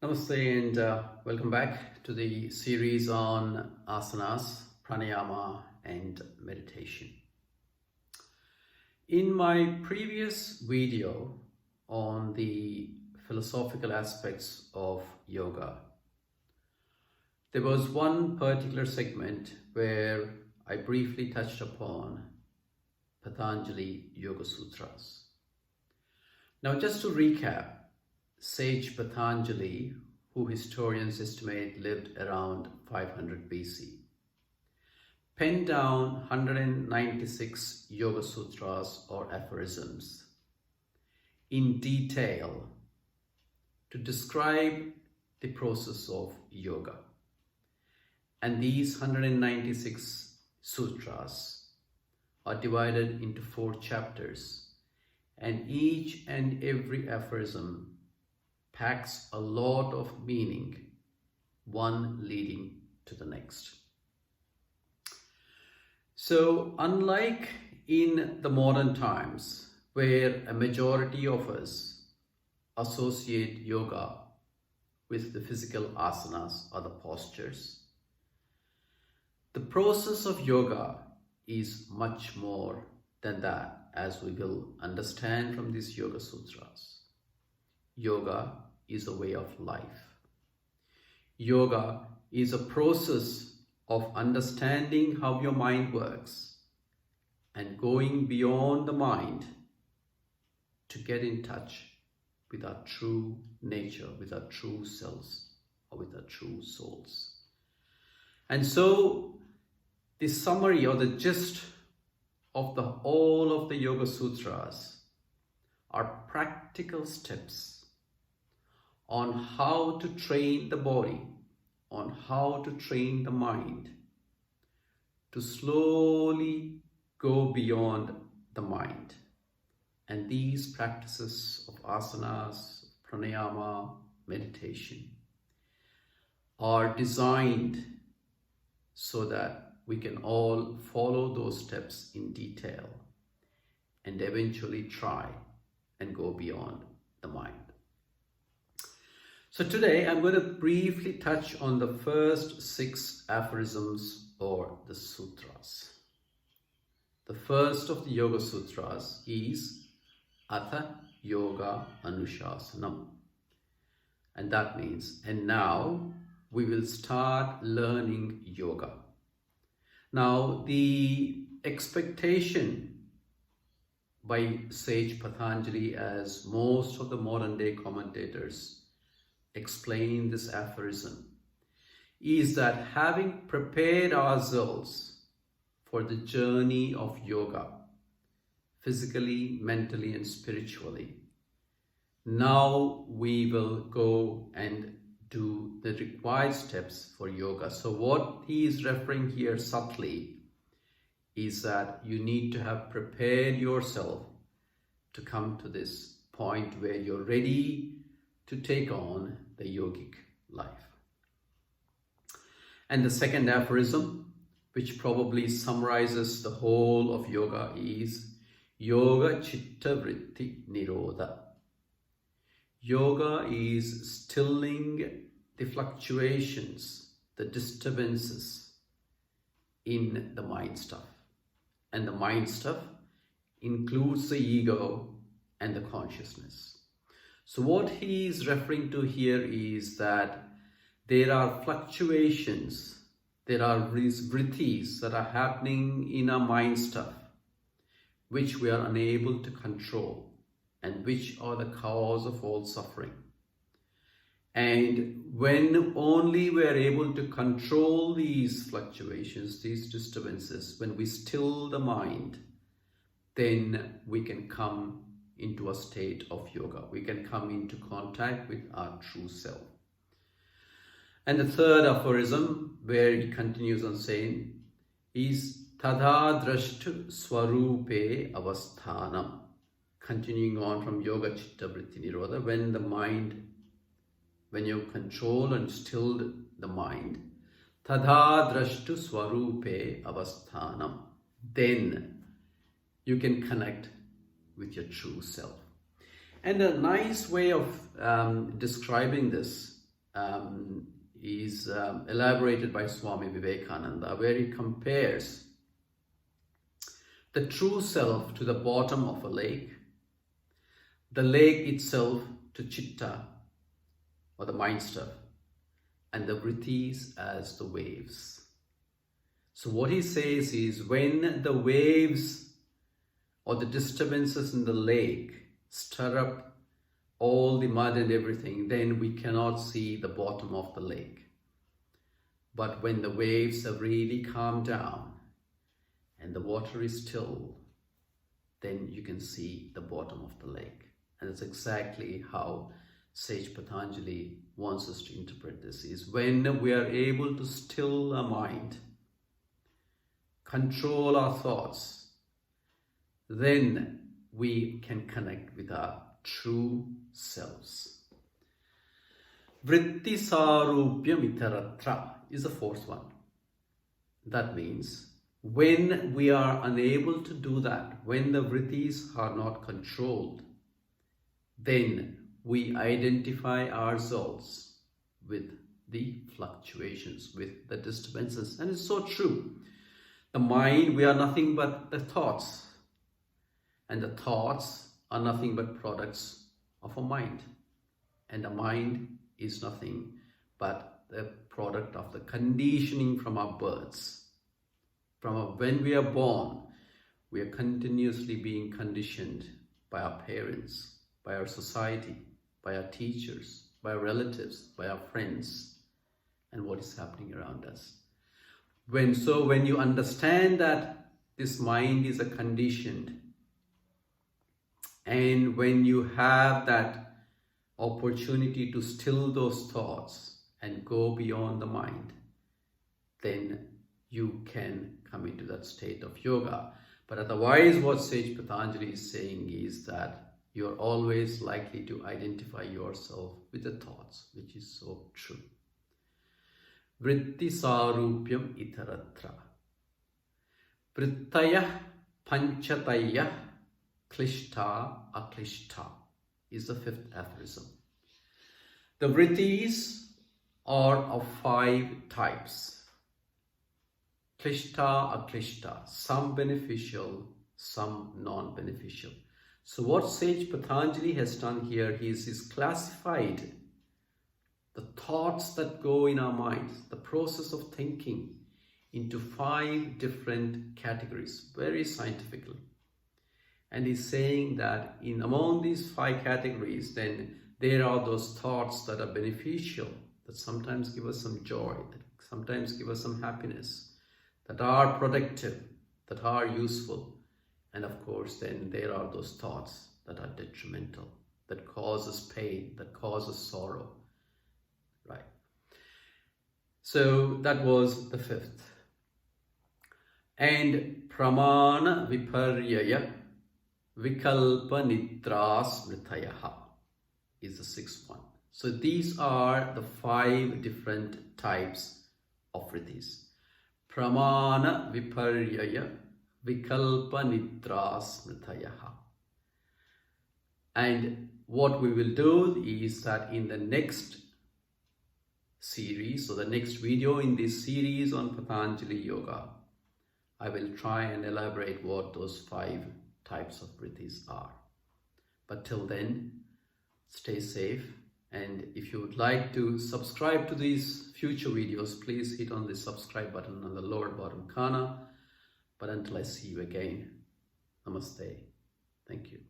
Namaste and welcome back to the series on asanas, pranayama and meditation. In my previous video on the philosophical aspects of yoga, there was one particular segment where I briefly touched upon Patanjali Yoga Sutras. Now just to recap, Sage Patanjali, who historians estimate lived around 500 BC, penned down 196 Yoga Sutras or aphorisms in detail to describe the process of yoga. And these 196 sutras are divided into 4 chapters, and each and every aphorism packs a lot of meaning, one leading to the next. So unlike in the modern times, where a majority of us associate yoga with the physical asanas or the postures, the process of yoga is much more than that, as we will understand from these Yoga Sutras. Yoga is a way of life. Yoga is a process of understanding how your mind works and going beyond the mind to get in touch with our true nature, with our true selves, or with our true souls. And so the summary or the gist of all of the Yoga Sutras are practical steps on how to train the body, on how to train the mind to slowly go beyond the mind. And these practices of asanas, pranayama, meditation are designed so that we can all follow those steps in detail and eventually try and go beyond the mind. So today I'm going to briefly touch on the first 6 aphorisms or the sutras. The first of the Yoga Sutras is Atha Yoga Anushasanam. And that means, and now we will start learning yoga. Now the expectation by Sage Patanjali, as most of the modern day commentators explain this aphorism, is that having prepared ourselves for the journey of yoga, physically, mentally, and spiritually, now we will go and do the required steps for yoga. So what he is referring here subtly is that you need to have prepared yourself to come to this point where you're ready to take on the yogic life. And the second aphorism, which probably summarizes the whole of yoga, is Yoga Chitta Vritti Nirodha. Yoga is stilling the fluctuations, the disturbances in the mind stuff. And the mind stuff includes the ego and the consciousness. So what he is referring to here is that there are fluctuations, there are vrittis that are happening in our mind stuff, which we are unable to control and which are the cause of all suffering. And when only we are able to control these fluctuations, these disturbances, when we still the mind, then we can come into a state of yoga. We can come into contact with our true self. And the third aphorism, where he continues on saying, is Tadha Drashtu Swarupe Avasthanam. Continuing on from Yoga Chitta Vritti Nirodha, when you control and still the mind, Tadha Drashtu Swarupe Avasthanam, then you can connect with your true self. And a nice way of describing this is elaborated by Swami Vivekananda, where he compares the true self to the bottom of a lake, the lake itself to chitta or the mind stuff, and the vrittis as the waves. So what he says is, when the waves or the disturbances in the lake stir up all the mud and everything, then we cannot see the bottom of the lake. But when the waves have really calmed down and the water is still, then you can see the bottom of the lake. And that's exactly how Sage Patanjali wants us to interpret this, is when we are able to still our mind, control our thoughts, then we can connect with our true selves. Vritti sarupyam itaratra is the fourth one. That means when we are unable to do that, when the vrittis are not controlled, then we identify ourselves with the fluctuations, with the disturbances. And it's so true. The mind, we are nothing but the thoughts. And the thoughts are nothing but products of a mind. And the mind is nothing but the product of the conditioning from our births. When we are born, we are continuously being conditioned by our parents, by our society, by our teachers, by our relatives, by our friends, and what is happening around us. When you understand that this mind is a conditioned, and when you have that opportunity to still those thoughts and go beyond the mind, then you can come into that state of yoga. But otherwise, what Sage Patanjali is saying is that you're always likely to identify yourself with the thoughts, which is so true. Vritti sarupyam itaratra. Vrittaya panchataya klishta aklishta is the fifth aphorism. The vrittis are of 5 types. Klishta aklishta, some beneficial, some non-beneficial. So what Sage Patanjali has done here is he's classified the thoughts that go in our minds, the process of thinking, into 5 different categories, very scientifically. And he's saying that among these 5 categories, then there are those thoughts that are beneficial, that sometimes give us some joy, that sometimes give us some happiness, that are productive, that are useful. And of course, then there are those thoughts that are detrimental, that cause us pain, that cause us sorrow. Right. So that was the 5th. And pramana viparyaya vikalpa nidras smritayaha is the 6th one. So these are the 5 different types of vrittis. Pramana viparyaya vikalpa nidras smritayaha. And what we will do is that in the next series, so the next video in this series on Patanjali Yoga, I will try and elaborate what those 5 types of vrittis are. But till then, stay safe. And if you would like to subscribe to these future videos, please hit on the subscribe button on the lower bottom corner. But until I see you again, namaste. Thank you.